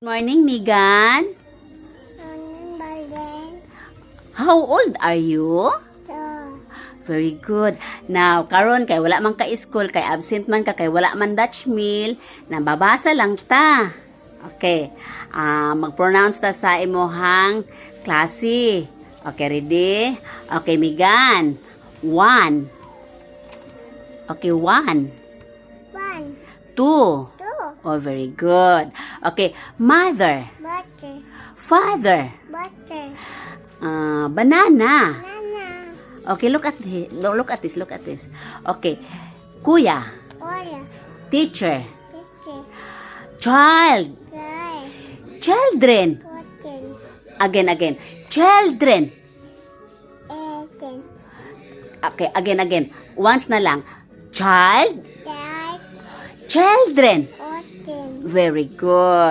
Morning, Megan. Morning, Balden. How old are you? Very good. Now, karon kay wala man ka school, kay absent man ka, kay wala man Dutch meal, nababasa lang ta. Okay. Mag-pronounce ta sa imuhang klase. Okay, ready? Okay, Megan. 1. Okay, 1. 1, 2. 2, Oh, very good. Okay, mother. butter, Father. butter, Banana. nana, Okay, look at this. Okay. Kuya. ola, Teacher. teacher, Child. child, Children. cotton, Again. Children. egg, Okay, again. Once na lang. Child. dad, Children. cotton. Very good.